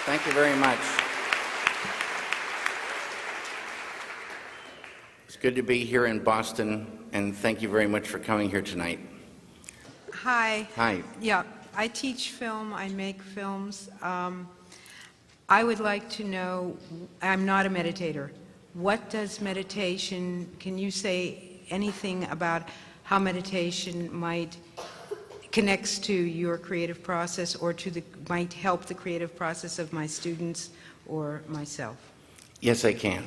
Thank you very much. It's good to be here in Boston, and thank you very much for coming here tonight. Hi. Hi. Yeah, I teach film, I make films. I would like to know, I'm not a meditator. What does meditation, can you say anything about how meditation connects to your creative process or might help the creative process of my students or myself? Yes, I can.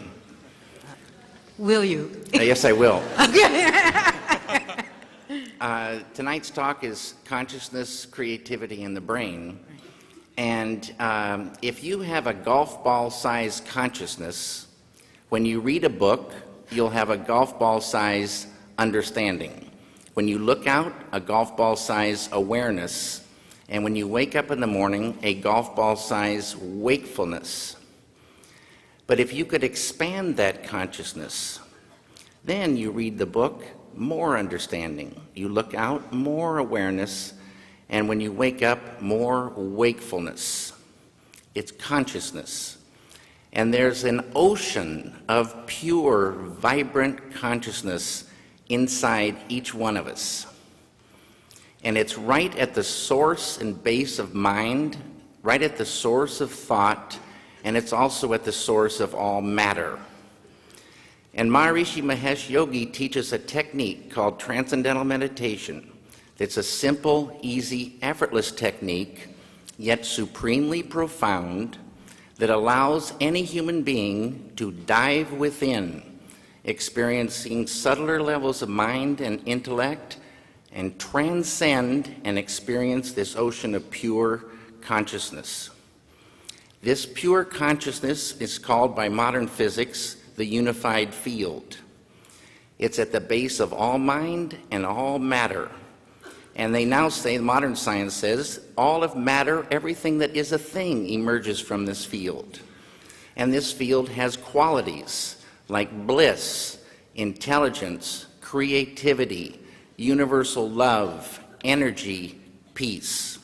Will you? Yes, I will. Okay. Tonight's talk is consciousness, creativity, and the brain. And if you have a golf ball-sized consciousness, when you read a book, you'll have a golf ball-sized understanding. When you look out, a golf ball-sized awareness. And when you wake up in the morning, a golf ball-sized wakefulness. But if you could expand that consciousness, then you read the book, more understanding. You look out, more awareness. And when you wake up, more wakefulness. It's consciousness. And there's an ocean of pure, vibrant consciousness inside each one of us. And it's right at the source and base of mind, right at the source of thought, and it's also at the source of all matter. And Maharishi Mahesh Yogi teaches a technique called Transcendental meditation. It's a simple, easy, effortless technique, yet supremely profound, that allows any human being to dive within, experiencing subtler levels of mind and intellect, and transcend and experience this ocean of pure consciousness. This pure consciousness is called by modern physics the unified field. It's at the base of all mind and all matter. And they now say, modern science says, all of matter, everything that is a thing, emerges from this field. And this field has qualities like bliss, intelligence, creativity, universal love, energy, peace.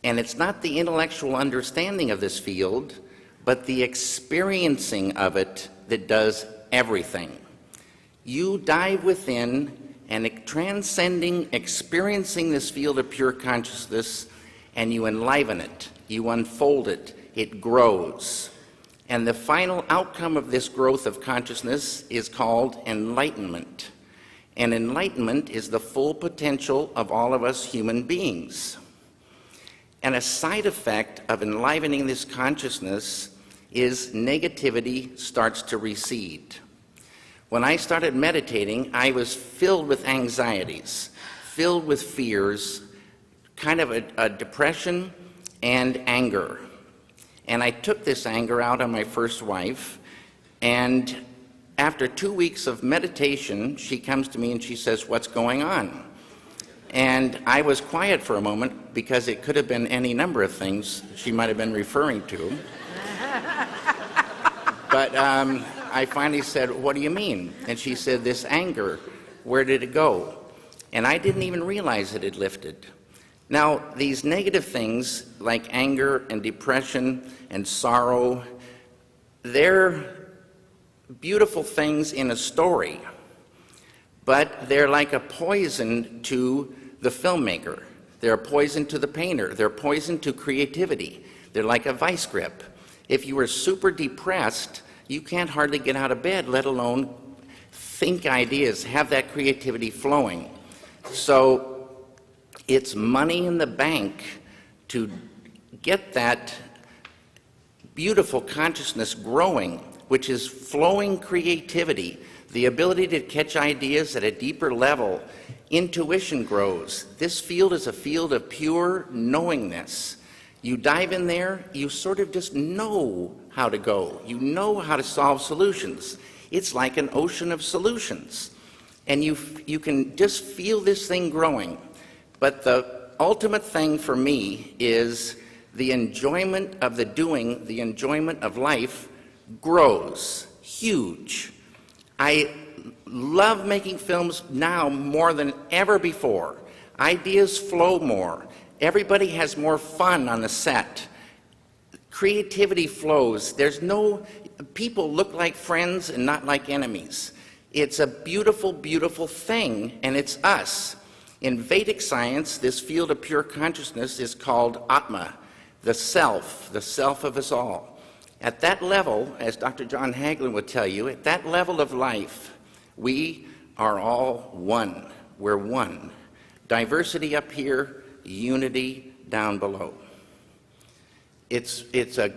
And it's not the intellectual understanding of this field, but the experiencing of it that does everything. You dive within and transcending, experiencing this field of pure consciousness, and you enliven it, you unfold it, it grows. And the final outcome of this growth of consciousness is called enlightenment. And enlightenment is the full potential of all of us human beings. And a side effect of enlivening this consciousness is negativity starts to recede. When I started meditating, I was filled with anxieties, filled with fears, kind of a depression and anger. And I took this anger out on my first wife, and after 2 weeks of meditation, she comes to me and she says, "What's going on?" And I was quiet for a moment because it could have been any number of things she might have been referring to. But I finally said, "What do you mean?" And she said, "This anger, where did it go?" And I didn't even realize it had lifted. Now, these negative things like anger and depression and sorrow, they're beautiful things in a story, but they're like a poison to the filmmaker. They're a poison to the painter. They're a poison to creativity. They're like a vice grip. If you are super depressed, you can't hardly get out of bed, let alone think ideas, have that creativity flowing. So it's money in the bank to get that beautiful consciousness growing, which is flowing creativity, the ability to catch ideas at a deeper level. Intuition grows. This field is a field of pure knowingness. You dive in there, you sort of just know how to go. You know how to solve solutions. It's like an ocean of solutions. And you can just feel this thing growing. But the ultimate thing for me is the enjoyment of the doing, the enjoyment of life grows huge. I love making films now more than ever before. Ideas flow more. Everybody has more fun on the set. Creativity flows. There's no, people look like friends and not like enemies. It's a beautiful, beautiful thing, and it's us. In Vedic science, this field of pure consciousness is called Atma, the self of us all. At that level, as Dr. John Hagelin would tell you, at that level of life, we are all one. We're one. Diversity up here, unity down below. It's a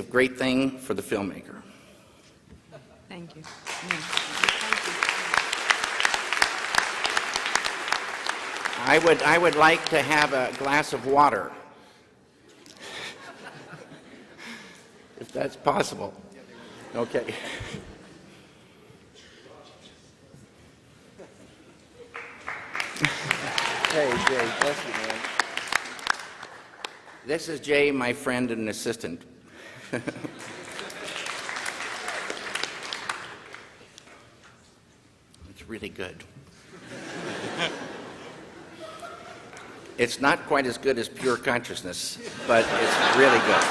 great thing for the filmmaker. Thank you. I would like to have a glass of water, if that's possible. Okay. Hey, Jay, bless you, man. This is Jay, my friend and assistant. It's really good. It's not quite as good as pure consciousness, but it's really good.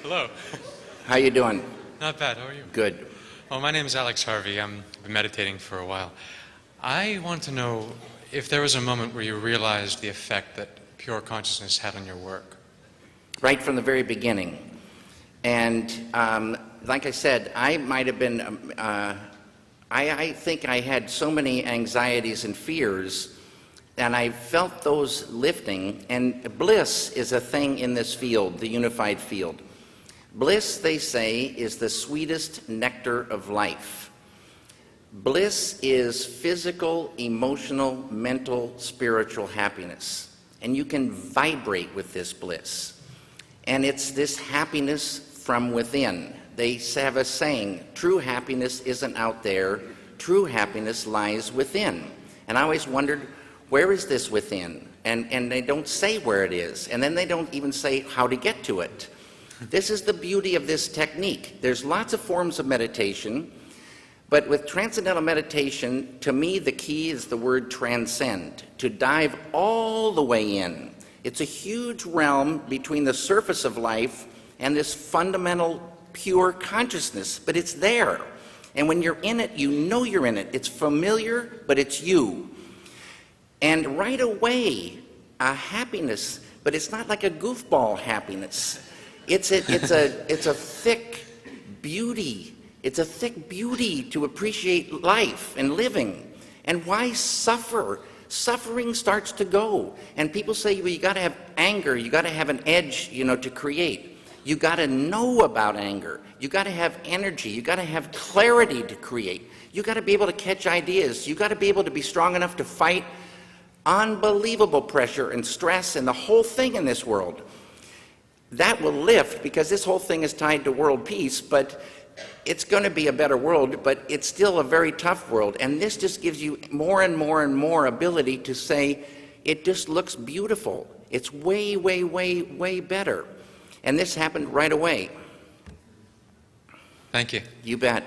Hello. How you doing? Not bad. How are you? Good. Well, my name is Alex Harvey. I've been meditating for a while. I want to know if there was a moment where you realized the effect that pure consciousness had on your work. Right from the very beginning. And like I said, I might have been, I think I had so many anxieties and fears, and I felt those lifting. And bliss is a thing in this field, the unified field. Bliss, they say, is the sweetest nectar of life. Bliss is physical, emotional, mental, spiritual happiness. And you can vibrate with this bliss. And it's this happiness from within. They have a saying, true happiness isn't out there, true happiness lies within. And I always wondered, where is this within? And they don't say where it is. And then they don't even say how to get to it. This is the beauty of this technique. There's lots of forms of meditation, but with transcendental meditation, to me, the key is the word transcend, to dive all the way in. It's a huge realm between the surface of life and this fundamental pure consciousness, but it's there. And when you're in it, you know you're in it. It's familiar, but it's you. And right away, a happiness, but it's not like a goofball happiness. It's a thick beauty. It's a thick beauty to appreciate life and living. And why suffer? Suffering starts to go. And people say, well, you got to have anger. You got to have an edge, to create. You got to know about anger. You got to have energy. You got to have clarity to create. You got to be able to catch ideas. You got to be able to be strong enough to fight unbelievable pressure and stress and the whole thing in this world. That will lift, because this whole thing is tied to world peace, but it's going to be a better world, but it's still a very tough world. And this just gives you more and more and more ability to say, it just looks beautiful. It's way, way, way, way better. And this happened right away. Thank you. You bet.